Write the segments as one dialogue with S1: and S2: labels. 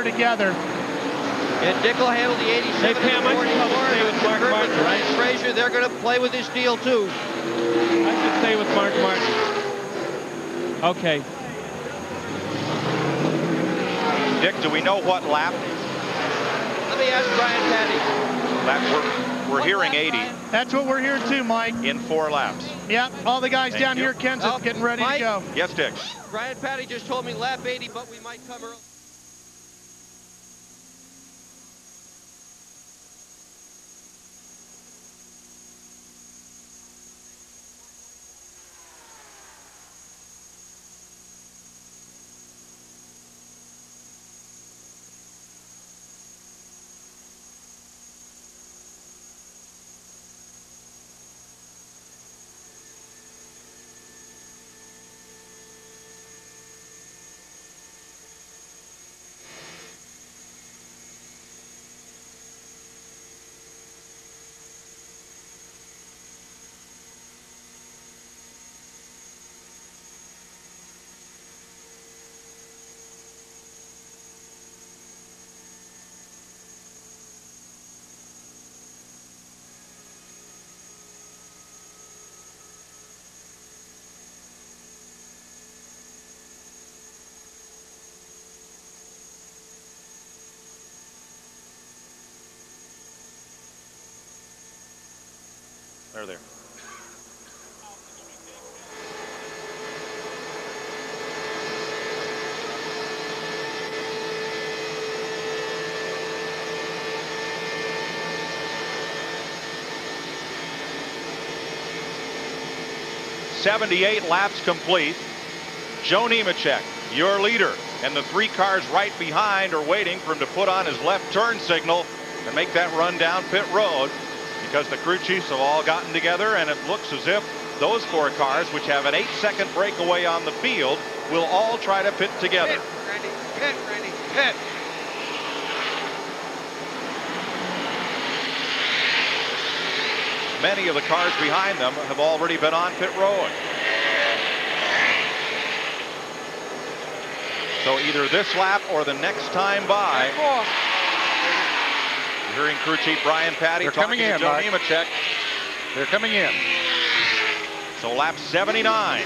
S1: here together.
S2: And Dick will handle the 87
S3: Hey, Pam, I should probably stay with Mark Martin, right?
S2: Frazier, they're going to play with this deal, too.
S3: I should stay with Mark Martin. Okay.
S4: Dick, do we know what lap?
S2: Let me ask Brian Patty.
S4: Lap we're hearing 80.
S1: That's what we're hearing too, Mike.
S4: In 4 laps.
S1: Yep, all the guys down here, Kenseth,
S2: Oh,
S1: getting ready
S2: Mike?
S1: to go.
S4: Yes, Dick.
S2: Brian Patty just told me lap 80, but we might come early.
S4: There. 78 laps complete. Joe Nemechek, your leader, and the 3 cars right behind are waiting for him to put on his left turn signal and make that run down pit road, because the crew chiefs have all gotten together, and it looks as if those 4 cars, which have an 8-second breakaway on the field, will all try to pit together.
S2: Pit, Randy, pit.
S4: Many of the cars behind them have already been on pit road. So either this lap or the next time by. You're hearing crew chief Brian Patty talking to Joe Nemechek.
S5: They're coming in.
S4: So lap 79.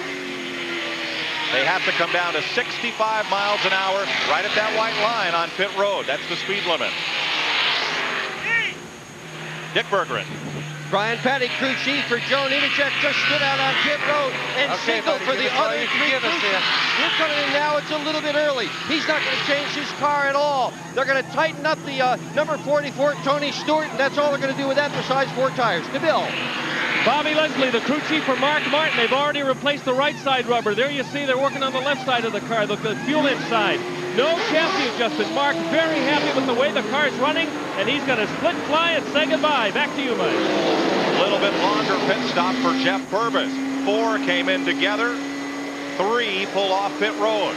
S4: They have to come down to 65 miles an hour right at that white line on pit road. That's the speed limit. Dick Berggren.
S2: Brian Patty, crew chief for Joe Nemechek, just stood out on pit road and signaled for the other 3 crew chiefs. We're coming in now. It's a little bit early. He's not going to change his car at all. They're going to tighten up the number 44, Tony Stewart, and that's all they're going to do with that besides 4 tires. To Bill.
S3: Bobby Leslie, the crew chief for Mark Martin. They've already replaced the right side rubber. There you see they're working on the left side of the car, the fuel inch side. No chassis adjustment. Mark very happy with the way the car's running, and he's going to split fly and say goodbye. Back to you, Mike.
S4: A little bit longer pit stop for Jeff Purvis. 4 came in together. 3 pull off pit road.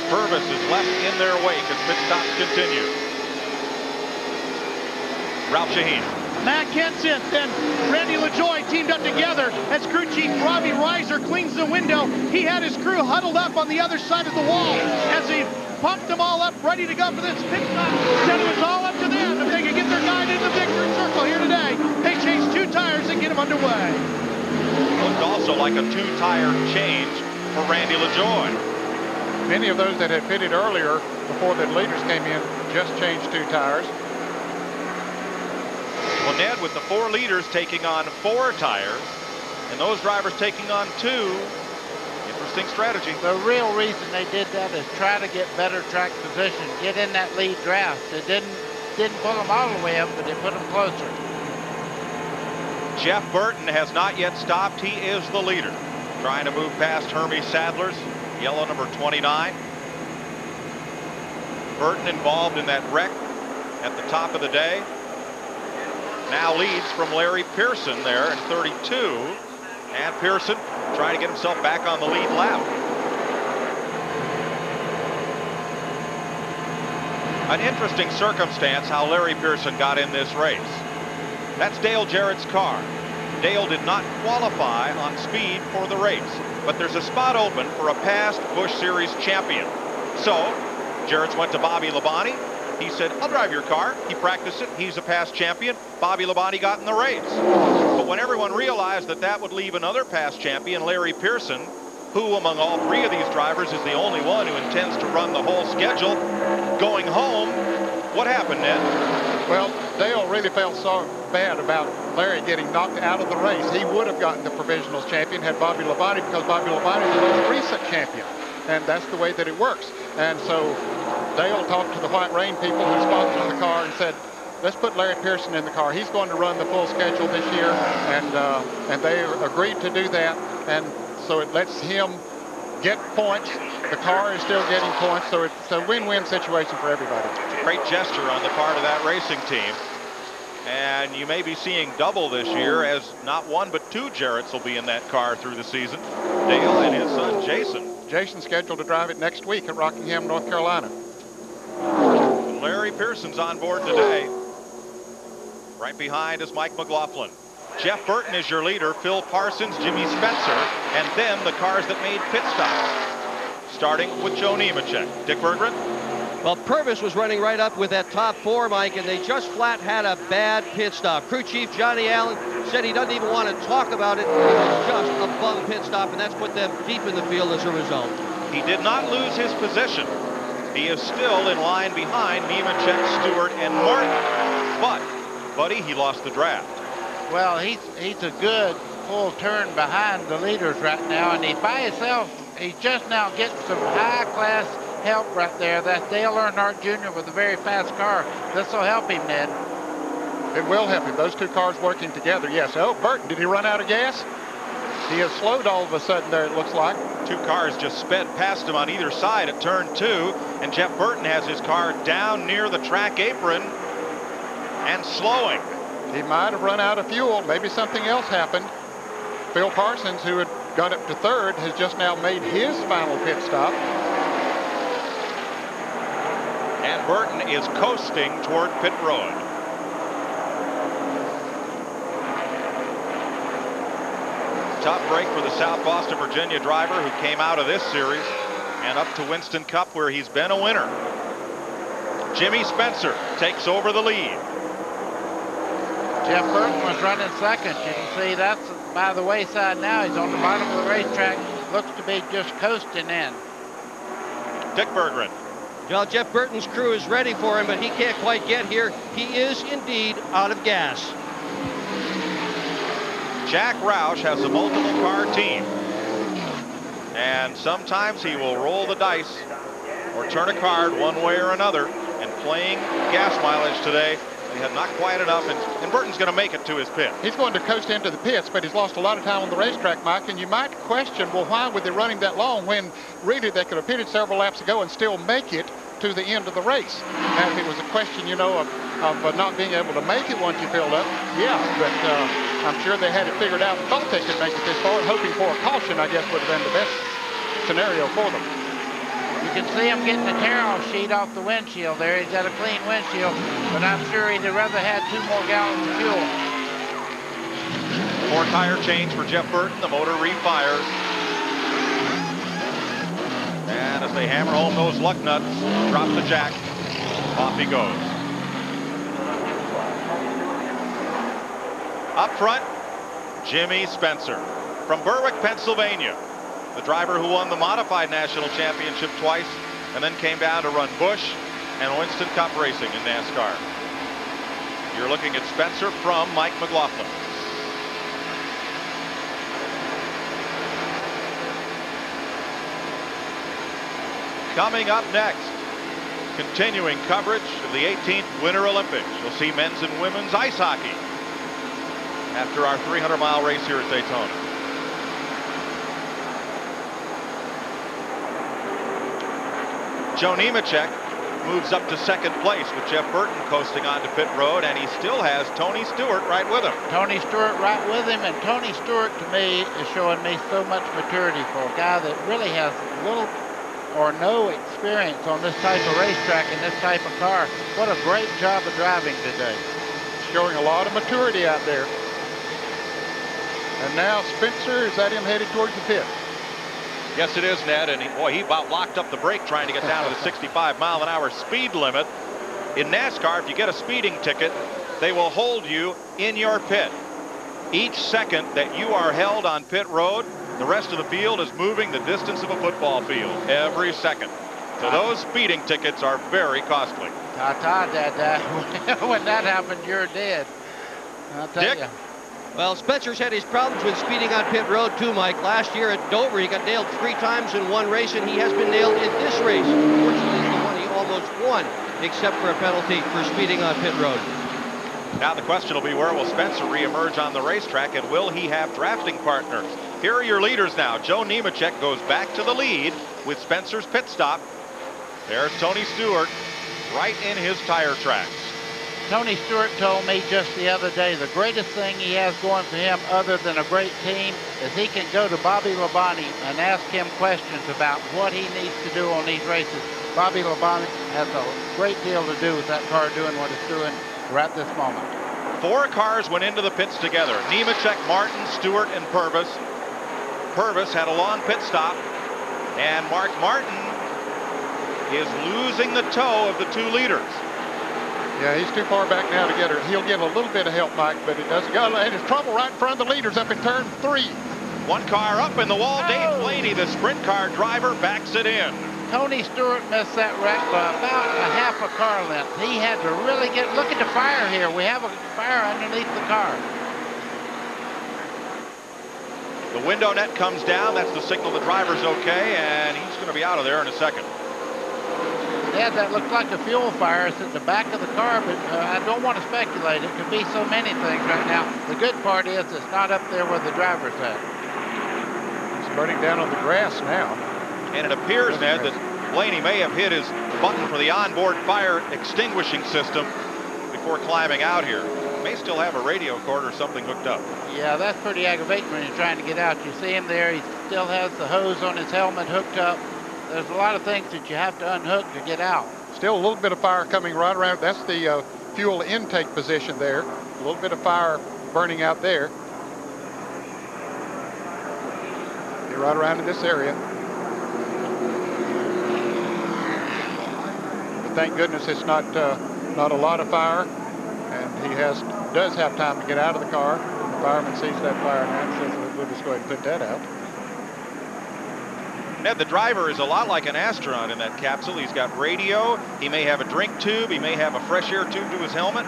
S4: Purvis is left in their wake as pit stops continue. Ralph Shaheen.
S1: Matt Kenseth and Randy LaJoie teamed up together as crew chief Robbie Reiser cleans the window. He had his crew huddled up on the other side of the wall as he pumped them all up, ready to go for this pit stop. Said it was all up to them if they could get their guy into the victory circle here today. They changed 2 tires and get him underway.
S4: Looked also like a 2-tire change for Randy LaJoie.
S5: Many of those that had pitted earlier before the leaders came in just changed 2 tires.
S4: Well, Ned, with the 4 leaders taking on 4 tires and those drivers taking on 2, interesting strategy.
S6: The real reason they did that is try to get better track position, get in that lead draft. They didn't pull them all the way up, but they put them closer.
S4: Jeff Burton has not yet stopped. He is the leader, trying to move past Hermie Sadler's yellow number 29. Burton involved in that wreck at the top of the day. Now leads from Larry Pearson there in 32. And Pearson trying to get himself back on the lead lap. An interesting circumstance how Larry Pearson got in this race. That's Dale Jarrett's car. Dale did not qualify on speed for the race, but there's a spot open for a past Busch Series champion. So Jarrett's went to Bobby Labonte. He said, I'll drive your car. He practiced it. He's a past champion. Bobby Labonte got in the race. But when everyone realized that that would leave another past champion, Larry Pearson, who among all three of these drivers is the only one who intends to run the whole schedule, going home, what happened, Ned?
S5: Well, Dale really felt so bad about Larry getting knocked out of the race. He would have gotten the provisionals champion had Bobby Labonte, because Bobby Labonte is the most recent champion. And that's the way that it works. And so Dale talked to the White Rain people who sponsored the car and said, let's put Larry Pearson in the car. He's going to run the full schedule this year. And they agreed to do that. And so it lets him get points. The car is still getting points. So it's a win-win situation for everybody.
S4: Great gesture on the part of that racing team. And you may be seeing double this year, as not one but two Jarretts will be in that car through the season. Dale and his son Jason.
S5: Jason's scheduled to drive it next week at Rockingham, North Carolina.
S4: Larry Pearson's on board today. Right behind is Mike McLaughlin. Jeff Burton is your leader, Phil Parsons, Jimmy Spencer, and then the cars that made pit stops. Starting with Joe Nemechek. Dick Berggren.
S2: Well, Purvis was running right up with that top four, Mike, and they just flat had a bad pit stop. Crew chief Johnny Allen said he doesn't even want to talk about it. It was just a bum pit stop, and that's put them deep in the field as a result.
S4: He did not lose his position. He is still in line behind Nemechek, Stewart, and Martin. But, buddy, he lost the draft.
S6: Well, he's a good full turn behind the leaders right now, and he's by himself. He's just now getting some high-class help right there. That's Dale Earnhardt Jr. with a very fast car. This will help him, Ned.
S5: It will help him. Those two cars working together. Yes. Oh, Burton, did he run out of gas? He has slowed all of a sudden there, it looks like.
S4: Two cars just sped past him on either side at turn 2, and Jeff Burton has his car down near the track apron and slowing.
S5: He might have run out of fuel. Maybe something else happened. Phil Parsons, who had got up to third, has just now made his final pit stop.
S4: And Burton is coasting toward pit road. Tough break for the South Boston, Virginia driver who came out of this series and up to Winston Cup, where he's been a winner. Jimmy Spencer takes over the lead.
S6: Jeff Burton was running second. You can see that's by the wayside now. He's on the bottom of the racetrack. Looks to be just coasting in.
S4: Dick Berggren.
S2: Well, Jeff Burton's crew is ready for him, but he can't quite get here. He is indeed out of gas.
S4: Jack Roush has a multiple car team, and sometimes he will roll the dice or turn a card one way or another. And playing gas mileage today, they had not quite enough, and Burton's going to make it to his pit.
S5: He's going to coast into the pits, but he's lost a lot of time on the racetrack, Mike, and you might question, well, why were they running that long when really they could have pitted several laps ago and still make it to the end of the race? Now, if it was a question, you know, of not being able to make it once you filled up, yeah, but I'm sure they had it figured out and thought they could make it this far, and hoping for a caution, I guess, would have been the best scenario for them.
S6: You can see him getting the tear-off sheet off the windshield there. He's got a clean windshield, but I'm sure he'd have rather had 2 more gallons of fuel.
S4: 4 tire change for Jeff Burton. The motor refires. And as they hammer home those luck nuts, drop the jack, off he goes. Up front, Jimmy Spencer from Berwick, Pennsylvania. The driver who won the modified national championship twice and then came down to run Busch and Winston Cup racing in NASCAR. You're looking at Spencer from Mike McLaughlin. Coming up next, continuing coverage of the 18th Winter Olympics. You'll see men's and women's ice hockey after our 300-mile race here at Daytona. Joe Nemechek moves up to second place with Jeff Burton coasting onto pit road, and he still has Tony Stewart right with him.
S6: Tony Stewart right with him, and Tony Stewart to me is showing me so much maturity for a guy that really has little or no experience on this type of racetrack and this type of car. What a great job of driving today.
S5: Showing a lot of maturity out there. And now Spencer is at him headed towards the pit.
S4: Yes, it is, Ned. And he about locked up the brake trying to get down to the 65-mile-an-hour speed limit. In NASCAR, if you get a speeding ticket, they will hold you in your pit. Each second that you are held on pit road, the rest of the field is moving the distance of a football field every second. So those speeding tickets are very costly.
S6: Ta-ta, Dad. When that happened, you're dead. I'll tell
S4: Dick?
S6: you.
S2: Well, Spencer's had his problems with speeding on pit road too, Mike. Last year at Dover, he got nailed 3 times in one race, and he has been nailed in this race. Fortunately, it's the one he almost won, except for a penalty for speeding on pit road.
S4: Now the question will be, where will Spencer reemerge on the racetrack, and will he have drafting partners? Here are your leaders now. Joe Nemechek goes back to the lead with Spencer's pit stop. There's Tony Stewart right in his tire tracks.
S6: Tony Stewart told me just the other day the greatest thing he has going for him other than a great team is he can go to Bobby Labonte and ask him questions about what he needs to do on these races. Bobby Labonte has a great deal to do with that car doing what it's doing right this moment.
S4: 4 cars went into the pits together. Nemechek, Martin, Stewart, and Purvis. Purvis had a long pit stop, and Mark Martin is losing the toe of the 2 leaders.
S5: Yeah, he's too far back now to get her. He'll get a little bit of help, Mike, but it doesn't go. And it's trouble right in front of the leaders up in turn 3.
S4: 1 car up in the wall. Dave Blaney, the sprint car driver, backs it in.
S6: Tony Stewart missed that wreck by about a half a car length. He had to really look at the fire here. We have a fire underneath the car.
S4: The window net comes down. That's the signal the driver's okay, and he's going to be out of there in a second.
S6: Yeah, that looks like a fuel fire. It's at the back of the car, but I don't want to speculate. It could be so many things right now. The good part is it's not up there where the driver's at.
S5: It's burning down on the grass now.
S4: And it appears, Ned, that Blaney may have hit his button for the onboard fire extinguishing system before climbing out here. May still have a radio cord or something hooked up.
S6: Yeah, that's pretty aggravating when you're trying to get out. You see him there. He still has the hose on his helmet hooked up. There's a lot of things that you have to unhook to get out.
S5: Still a little bit of fire coming right around. That's the fuel intake position there. A little bit of fire burning out there. Get right around in this area. But thank goodness it's not a lot of fire, and he does have time to get out of the car. The fireman sees that fire now and says, we'll just go ahead and put that out.
S4: Ned, the driver is a lot like an astronaut in that capsule. He's got radio. He may have a drink tube. He may have a fresh air tube to his helmet.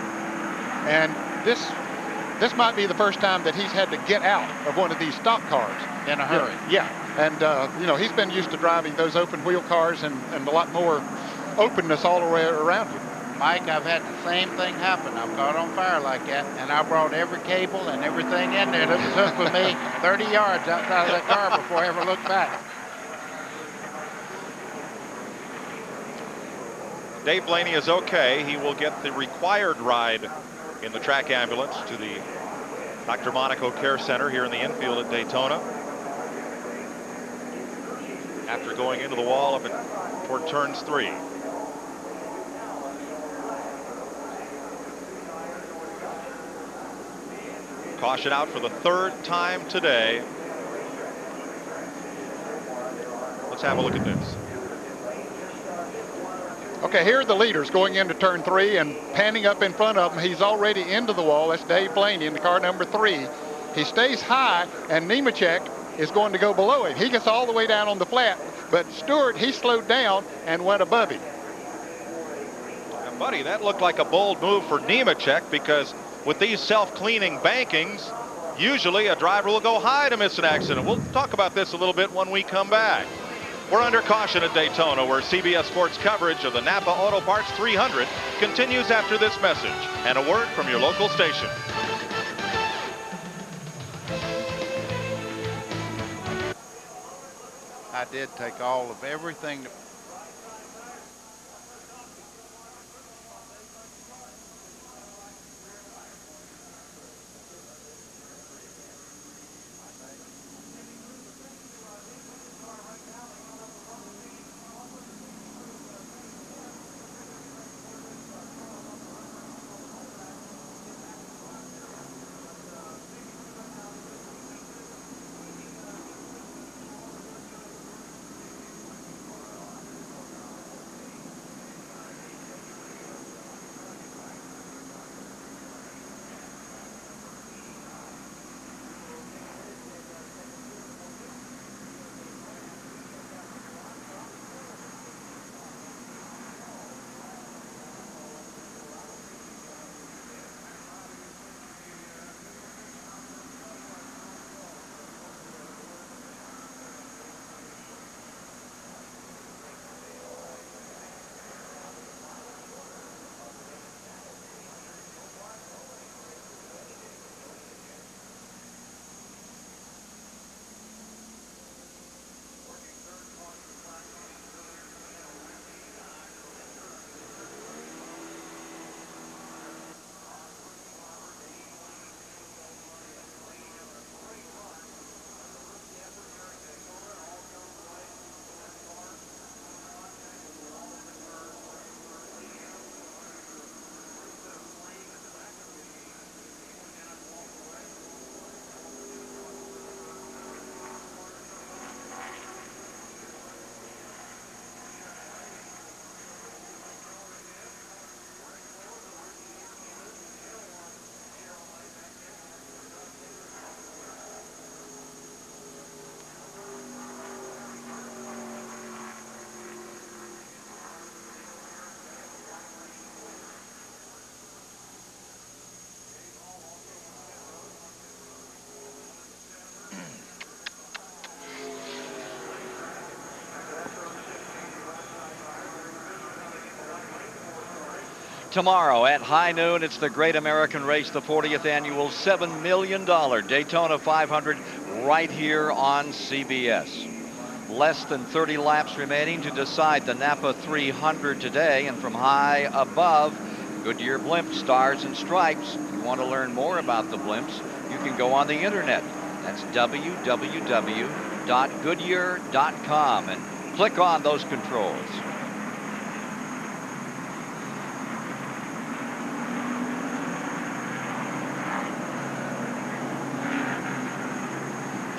S5: And this might be the first time that he's had to get out of one of these stock cars.
S6: In a hurry.
S5: Yeah. And, you know, he's been used to driving those open wheel cars and a lot more openness all the way around him.
S6: Mike, I've had the same thing happen. I've caught on fire like that, and I brought every cable and everything in there that was hooked with me 30 yards outside of that car before I ever looked back.
S4: Dave Blaney is okay. He will get the required ride in the track ambulance to the Dr. Monaco Care Center here in the infield at Daytona. After going into the wall up toward turns 3. Caution out for the 3rd time today. Let's have a look at this.
S5: Okay, here are the leaders going into turn 3 and panning up in front of him. He's already into the wall. That's Dave Blaney in the car number 3. He stays high, and Nemechek is going to go below him. He gets all the way down on the flat, but Stewart, he slowed down and went above him.
S4: Now, buddy, that looked like a bold move for Nemechek, because with these self-cleaning bankings, usually a driver will go high to miss an accident. We'll talk about this a little bit when we come back. We're under caution at Daytona, where CBS Sports coverage of the NAPA Auto Parts 300 continues after this message and a word from your local station.
S6: I did take all of everything that
S7: Tomorrow at high noon, it's the Great American Race, the 40th annual $7 million Daytona 500 right here on CBS. Less than 30 laps remaining to decide the NAPA 300 today, and from high above, Goodyear blimp stars and stripes. If you want to learn more about the blimps, you can go on the internet. That's www.goodyear.com and click on those controls.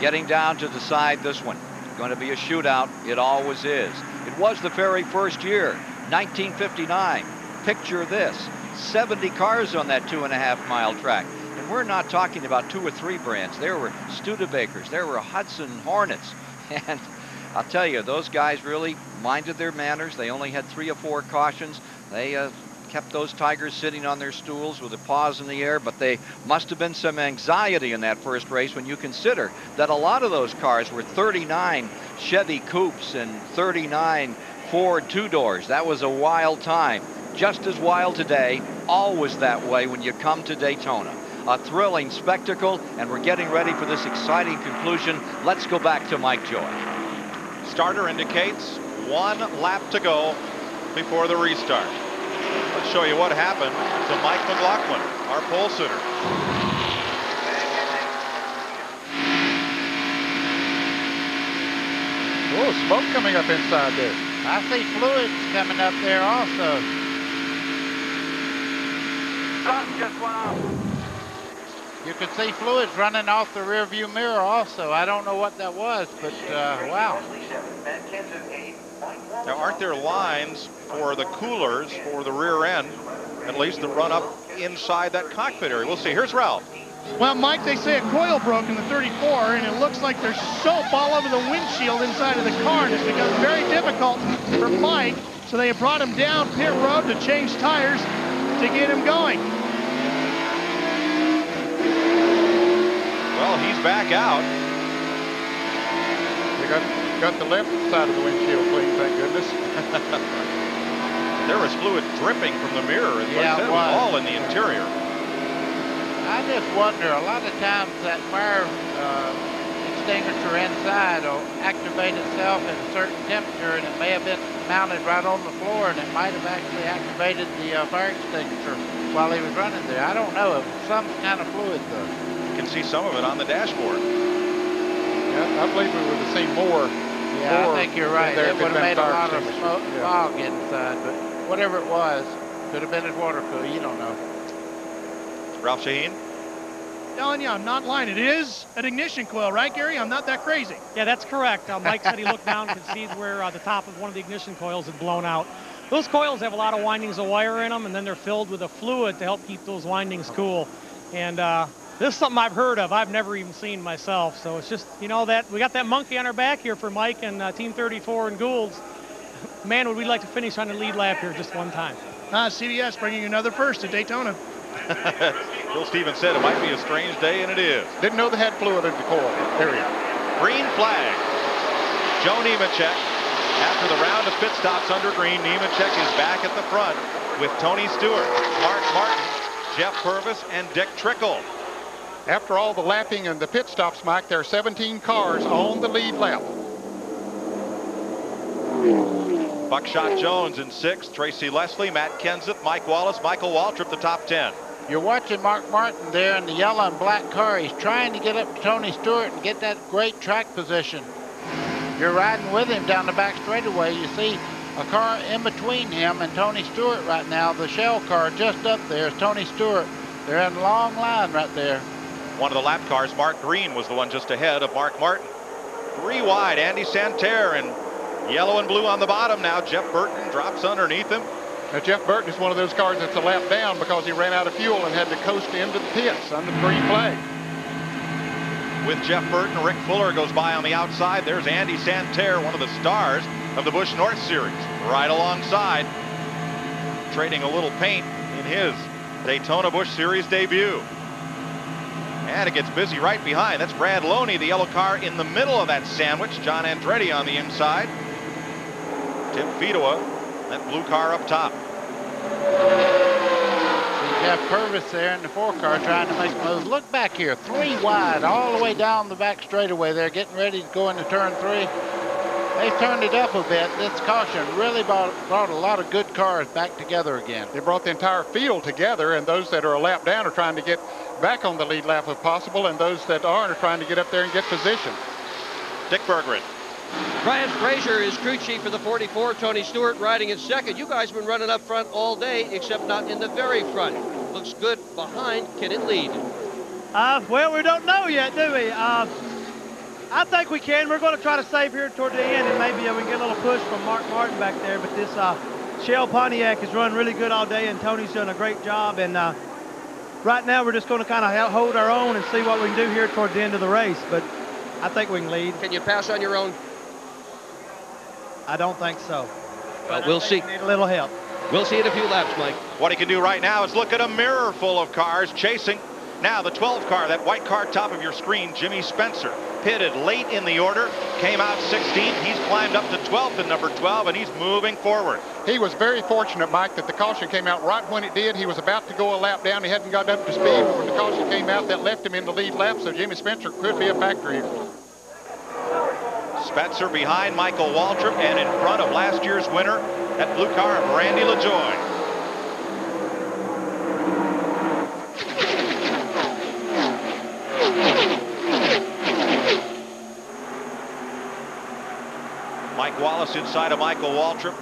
S7: Getting down to decide this one. Going to be a shootout. It always is. It was the very first year, 1959. Picture this, 70 cars on that 2.5-mile track. And we're not talking about 2 or 3 brands. There were Studebakers, there were Hudson Hornets. And I'll tell you, those guys really minded their manners. They only had 3 or 4 cautions. They kept those Tigers sitting on their stools with their paws in the air, but they must have been some anxiety in that first race when you consider that a lot of those cars were 39 Chevy Coupes and 39 Ford 2-doors. That was a wild time. Just as wild today, always that way when you come to Daytona. A thrilling spectacle, and we're getting ready for this exciting conclusion. Let's go back to Mike Joy.
S4: Starter indicates 1 lap to go before the restart. Let's show you what happened to Mike McLaughlin, our pole sitter.
S5: Oh, smoke coming up inside there.
S6: I see fluids coming up there also.
S8: Something just went off.
S6: You could see fluids running off the rear view mirror also. I don't know what that was, but wow.
S4: Now, aren't there lines for the coolers for the rear end, at least that run up inside that cockpit area? We'll see. Here's Ralph.
S1: Well, Mike, they say a coil broke in the 34, and it looks like there's soap all over the windshield inside of the car, and it's become very difficult for Mike. So they have brought him down pit road to change tires to get him going.
S4: Well, he's back out.
S5: They got the left side of the windshield clean, thank goodness.
S4: There was fluid dripping from the mirror. It
S6: Yeah,
S4: was all in the interior.
S6: I just wonder, a lot of times that fire extinguisher inside will activate itself at a certain temperature, and it may have been mounted right on the floor, and it might have actually activated the fire extinguisher while he was running there. I don't know. It was some kind of fluid, though.
S4: You can see some of it on the dashboard.
S5: Yeah, I believe we would have seen more.
S6: Yeah, I think you're right. It would have made a lot of smoke,
S5: Yeah.
S6: fog inside, but whatever it was, could have been his water cooler. You don't know.
S4: Ralph Shaheen?
S1: Telling you, I'm not lying. It is an ignition coil, right, Gary? I'm not that crazy.
S9: Yeah, that's correct. Mike said he looked down and could see where the top of one of the ignition coils had blown out. Those coils have a lot of windings of wire in them, and then they're filled with a fluid to help keep those windings cool. And this is something I've heard of. I've never even seen myself. So it's just, you know, that we got that monkey on our back here for Mike and Team 34 and Gould's. Man, would we like to finish on the lead lap here just one time.
S1: CBS bringing another first to Daytona.
S4: Bill Stevens said it might be a strange day, and it is.
S5: Didn't know they had fluid in the coil area.
S4: Green flag. Joe Nemechek, after the round of pit stops under green, Nemechek is back at the front with Tony Stewart, Mark Martin, Jeff Purvis, and Dick Trickle.
S5: After all the lapping and the pit stops, Mike, there are 17 cars on the lead lap.
S4: Buckshot Jones in 6th, Tracy Leslie, Matt Kenseth, Mike Wallace, Michael Waltrip, the top 10.
S6: You're watching Mark Martin there in the yellow and black car. He's trying to get up to Tony Stewart and get that great track position. You're riding with him down the back straightaway. You see a car in between him and Tony Stewart right now. The shell car just up there is Tony Stewart. They're in a long line right there.
S4: One of the lap cars, Mark Green, was the one just ahead of Mark Martin. 3 wide, Andy Santerre, and yellow and blue on the bottom now. Jeff Burton drops underneath him.
S5: Now, Jeff Burton is one of those cars that's a lap down because he ran out of fuel and had to coast into the pits under the green flag.
S4: With Jeff Burton, Rick Fuller goes by on the outside. There's Andy Santerre, one of the stars of the Busch North Series, right alongside, trading a little paint in his Daytona Busch Series debut. And it gets busy right behind. That's Brad Loney, the yellow car in the middle of that sandwich. John Andretti on the inside. Tim Fedowa, that blue car up top.
S6: Jeff Purvis there in the 4 car trying to make a move. Look back here, 3 wide, all the way down the back straightaway there, getting ready to go into turn 3. They've turned it up a bit. This caution really brought a lot of good cars back together again.
S5: They brought the entire field together, and those that are a lap down are trying to get back on the lead lap if possible, and those that aren't are trying to get up there and get position.
S4: Dick Berggren.
S2: Brian Frazier is crew chief for the 44. Tony Stewart riding in second. You guys have been running up front all day, except not in the very front. Looks good behind. Can it lead?
S10: Well, we don't know yet, do we? I think we can. We're going to try to save here toward the end, and maybe we can get a little push from Mark Martin back there. But this Shell Pontiac has run really good all day, and Tony's done a great job. And right now, we're just going to kind of hold our own and see what we can do here toward the end of the race. But I think we can lead.
S2: Can you pass on your own?
S10: I don't think so.
S2: Well, we'll see.
S10: We need a little help.
S2: We'll see in a few laps, Mike.
S4: What he can do right now is look at a mirror full of cars chasing. Now the 12 car, that white car top of your screen, Jimmy Spencer, pitted late in the order, came out 16th. He's climbed up to 12th in number 12, and he's moving forward.
S5: He was very fortunate, Mike, that the caution came out right when it did. He was about to go a lap down. He hadn't got up to speed, but when the caution came out, that left him in the lead lap, so Jimmy Spencer could be a factor here.
S4: Spencer behind Michael Waltrip and in front of last year's winner, that blue car of Randy LaJoie. Mike Wallace inside of Michael Waltrip.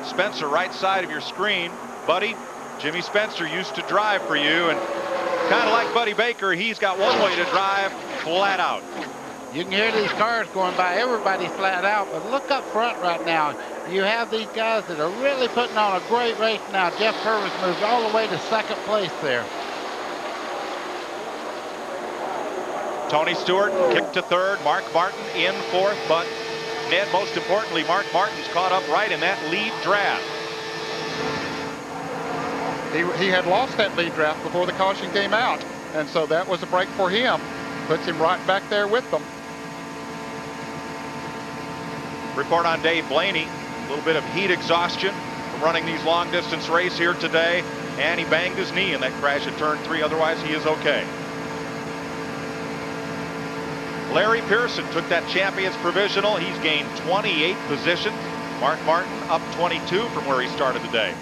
S4: Spencer right side of your screen. Buddy, Jimmy Spencer used to drive for you, and kind of like Buddy Baker, he's got one way to drive, flat out.
S6: You can hear these cars going by, everybody flat out, but look up front right now. You have these guys that are really putting on a great race now. Jeff Purvis moved all the way to 2nd place there.
S4: Tony Stewart kicked to 3rd, Mark Martin in 4th, but Ned, most importantly, Mark Martin's caught up right in that lead draft.
S5: He had lost that lead draft before the caution came out, and so that was a break for him. Puts him right back there with them.
S4: Report on Dave Blaney. A little bit of heat exhaustion from running these long distance race here today, and he banged his knee in that crash at turn 3. Otherwise, he is okay. Larry Pearson took that champion's provisional. He's gained 28 positions. Mark Martin up 22 from where he started the day.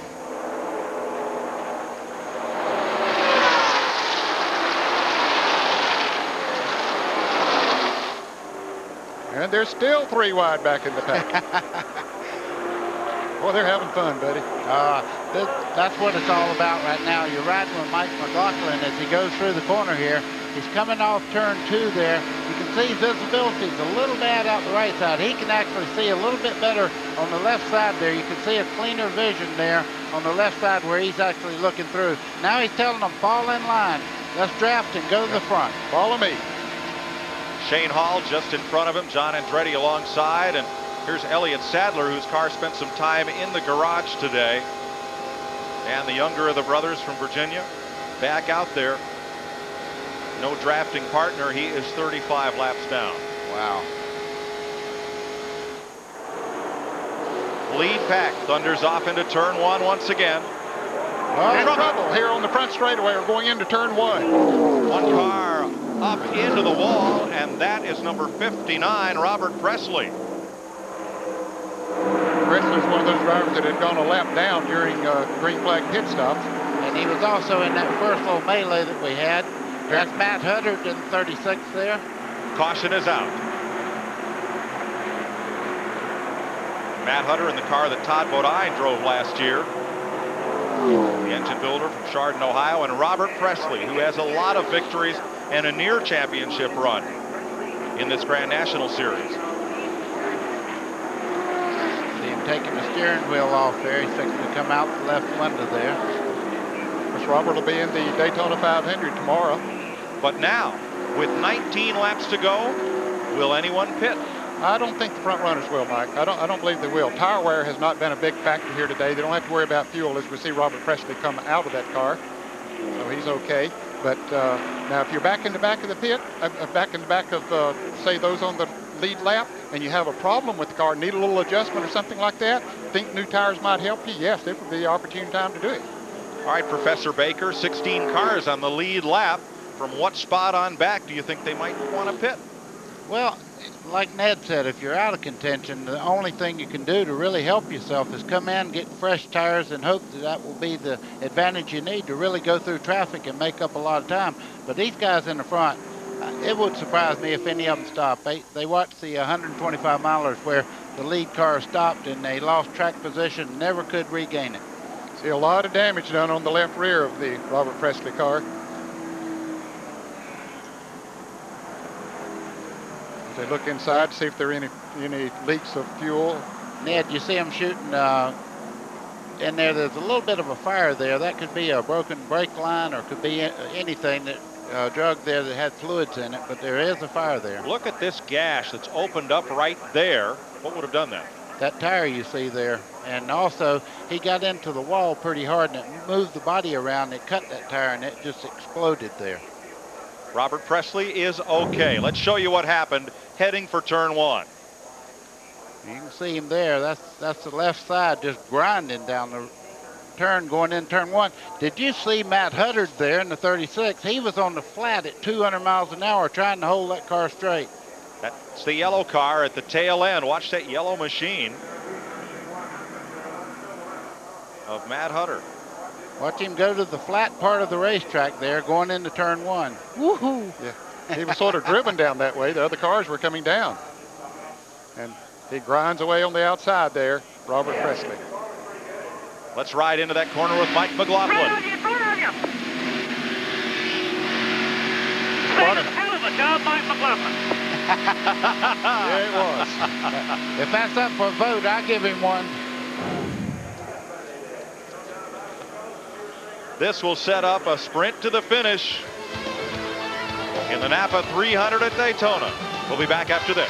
S5: And there's still 3 wide back in the pack. Boy, they're having fun, buddy.
S6: That's what it's all about right now. You're riding with Mike McLaughlin as he goes through the corner here. He's coming off turn 2 there. You can see visibility's a little bad out the right side. He can actually see a little bit better on the left side there. You can see a cleaner vision there on the left side where he's actually looking through. Now he's telling them, fall in line. Let's draft and go to the front.
S5: Follow me.
S4: Shane Hall just in front of him, John Andretti alongside, and here's Elliott Sadler, whose car spent some time in the garage today. And the younger of the brothers from Virginia back out there. No drafting partner. He is 35 laps down.
S6: Wow.
S4: Lead pack thunders off into turn 1 once again.
S5: In trouble here on the front straightaway. We're going into turn 1.
S4: One car up into the wall, and that is number 59, Robert Presley.
S5: Presley's one of those drivers that had gone a lap down during green flag pit stops.
S6: And he was also in that first little melee that we had. That's Matt Huddard in 36 there.
S4: Caution is out. Matt Huddard in the car that Todd Bodine drove last year. The engine builder from Chardon, Ohio, and Robert Presley, who has a lot of victories and a near championship run in this Grand National Series.
S6: See him taking the steering wheel off there. He's fixing to come out the left window there.
S5: Of course, Robert will be in the Daytona 500 tomorrow.
S4: But now, with 19 laps to go, will anyone pit?
S5: I don't think the front runners will, Mike. I don't believe they will. Tire wear has not been a big factor here today. They don't have to worry about fuel as we see Robert Presley come out of that car. So he's okay. But now if you're back in the back of the pit, back in the back of, say, those on the lead lap, and you have a problem with the car, need a little adjustment or something like that, think new tires might help you, yes, it would be the opportune time to do it.
S4: All right, Professor Baker, 16 cars on the lead lap. From what spot on back do you think they might want to pit?
S6: Well, like Ned said, if you're out of contention, the only thing you can do to really help yourself is come in, get fresh tires, and hope that that will be the advantage you need to really go through traffic and make up a lot of time. But these guys in the front, it would surprise me if any of them stopped. They watched the 125 milers where the lead car stopped and they lost track position and never could regain it.
S5: See a lot of damage done on the left rear of the Robert Presley car. They look inside to see if there are any leaks of fuel.
S6: Ned, you see them shooting in there. There's a little bit of a fire there. That could be a broken brake line or could be anything that drug there that had fluids in it, but there is a fire there.
S4: Look at this gash that's opened up right there. What would have done that?
S6: That tire you see there. And also, he got into the wall pretty hard and it moved the body around. It cut that tire and it just exploded there.
S4: Robert Presley is okay. Let's show you what happened heading for turn 1.
S6: You can see him there. That's the left side just grinding down the turn going in turn 1. Did you see Matt Huddard there in the 36? He was on the flat at 200 miles an hour trying to hold that car straight.
S4: That's the yellow car at the tail end. Watch that yellow machine of Matt Huddard.
S6: Watch him go to the flat part of the racetrack there going into turn 1.
S5: Woohoo! Yeah, he was sort of driven down that way. The other cars were coming down. And he grinds away on the outside there, Robert Presley.
S4: Let's ride into that corner with Mike McLaughlin.
S8: Hell of a job, Mike McLaughlin.
S5: Yeah, it was.
S6: If that's up for a vote, I'll give him one.
S4: This will set up a sprint to the finish in the NAPA 300 at Daytona. We'll be back after this.